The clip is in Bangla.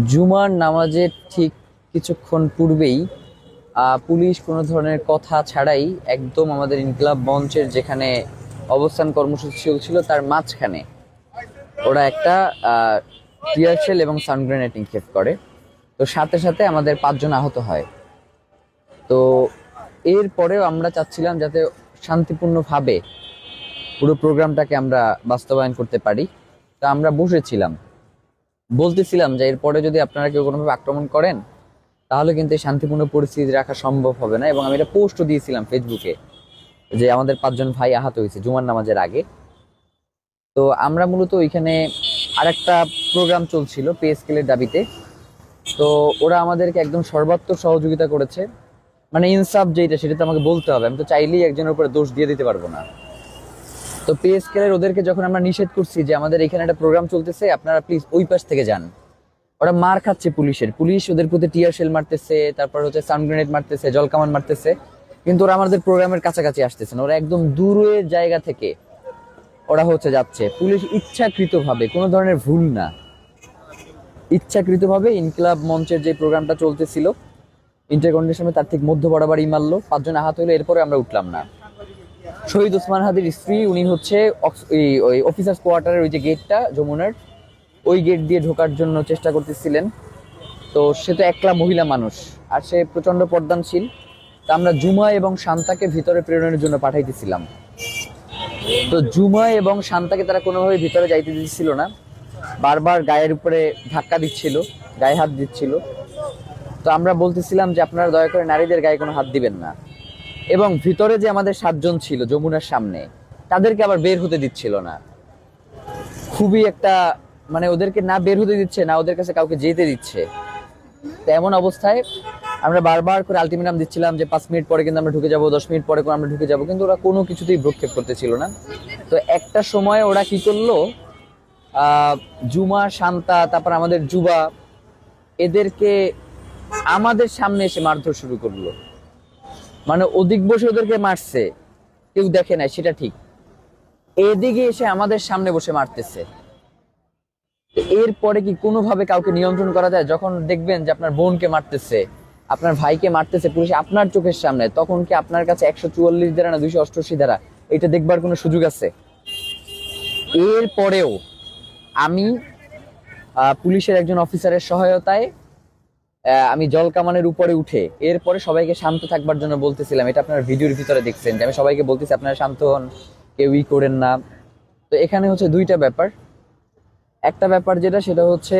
জুমার নামাজের ঠিক কিছুক্ষণ পূর্বেই পুলিশ কোনো ধরনের কথা ছাড়াই একদম আমাদের ইনকিলাব মঞ্চের যেখানে অবস্থান কর্মসূচি চলছিল তার মাঝখানে ওরা একটা টিয়ার শেল এবং সান গ্রেনেড নিক্ষেপ করে। তো সাথে সাথে আমাদের 5 জন আহত হয়। তো এরপরেও আমরা চাচ্ছিলাম যাতে শান্তিপূর্ণভাবে পুরো প্রোগ্রামটাকে আমরা বাস্তবায়ন করতে পারি। তা আমরা বসেছিলাম, বলতেছিলাম যে এরপরে যদি আপনারা কেউ কোনোভাবে আক্রমণ করেন তাহলে কিন্তু এই শান্তিপূর্ণ পরিস্থিতি রাখা সম্ভব হবে না। এবং আমি এটা পোস্টও দিয়েছিলাম ফেসবুকে যে আমাদের 5 জন ভাই আহত হয়েছে জুমার নামাজের আগে। তো আমরা মূলত ওইখানে আরেকটা প্রোগ্রাম চলছিল পে স্কেলের দাবিতে। তো ওরা আমাদেরকে একদম সর্বাত্মক সহযোগিতা করেছে। মানে ইনসাফ যেটা সেটা তো আমাকে বলতে হবে, আমি তো চাইলেই একজনের উপরে দোষ দিয়ে দিতে পারবো না। তো পে স্কেলের ওদেরকে যখন আমরা নিষেধ করছি যে আমাদের এখানে একটা প্রোগ্রাম চলতেছে, আপনারা প্লিজ ওই পাশ থেকে যান, ওরা মার খাচ্ছে পুলিশ ওদের প্রতি টিয়ার শেল মারতেছে, তারপর হচ্ছে সান গ্রেনেড মারতেছে, জলকামান মারতেছে, কিন্তু ওরা আমাদের প্রোগ্রামের কাছাকাছি আসতেছে না। ওরা একদম দূরের জায়গা থেকে ওরা হচ্ছে যাচ্ছে। পুলিশ ইচ্ছাকৃতভাবে, কোনো ধরনের ভুল না, ইচ্ছাকৃতভাবে ইনকিলাব মঞ্চের যে প্রোগ্রামটা চলতেছিল ইন্টারকন্ডিশনে তার ঠিক মধ্য বরাবরই মারলো। 5 জন আহত হলো, এরপরে আমরা উঠলাম না। শহীদ ওসমান হাদির স্ত্রী, উনি হচ্ছে ওই অফিসার্স কোয়ার্টারের ওই যে গেটটা যমুনার, ওই গেট দিয়ে ঢোকার জন্য চেষ্টা করতেছিলেন। তো সে তো একলা মহিলা মানুষ আর সে প্রচন্ড পর্দানশীল। তা আমরা জুমা এবং শান্তাকে ভিতরে প্রেরণের জন্য পাঠাইতেছিলাম। তো জুমা এবং শান্তাকে তারা কোনোভাবে ভিতরে যাইতে দিচ্ছিল না, বারবার গায়ের উপরে ধাক্কা দিচ্ছিল, গায়ে হাত দিচ্ছিল। তো আমরা বলতেছিলাম যে আপনারা দয়া করে নারীদের গায়ে কোনো হাত দিবেন না। এবং ভিতরে যে আমাদের 7 জন ছিল যমুনার সামনে, তাদেরকে আবার বের হতে দিচ্ছিল না। খুবই একটা, মানে ওদেরকে না বের হতে দিচ্ছে না ওদের কাছে কাউকে যেতে দিচ্ছে। তো এমন অবস্থায় আমরা বারবার করে আলটিমেটাম দিচ্ছিলাম যে 5 মিনিট পরে কিন্তু আমরা ঢুকে যাবো, 10 মিনিট পরে আমরা ঢুকে যাবো, কিন্তু ওরা কোনো কিছুতেই ভ্রুক্ষেপ করতেছিল না। তো একটা সময় ওরা কি করলো, জুমা, শান্তা, তারপর আমাদের যুবা, এদেরকে আমাদের সামনে এসে মারধর শুরু করলো। মানে ওদিক বসে ওদেরকে মারছে, কেউ দেখে নাই সেটা ঠিক, এদিকে এসে আমাদের সামনে বসে মারতেছে। এরপরে কি কোনোভাবে কাউকে নিয়ন্ত্রণ করা যায়? যখন দেখবেন যে আপনার বোনকে মারতেছে, আপনার ভাইকে মারতেছে পুলিশ আপনার চোখের সামনে, তখন কি আপনার কাছে 144 ধারা না 288 ধারা এটা দেখবার কোনো সুযোগ আছে? এরপরেও আমি পুলিশের একজন অফিসারের সহায়তায় আমি জল কামানের উপরে উঠে এরপরে সবাইকে শান্ত থাকবার জন্য বলতেছিলাম। এটা আপনার ভিডিওর ভিতরে দেখছেন যে আমি সবাইকে বলতেছি আপনারা শান্ত হন, কেউই করেন না। তো এখানে হচ্ছে দুইটা ব্যাপার। একটা ব্যাপার যেটা, সেটা হচ্ছে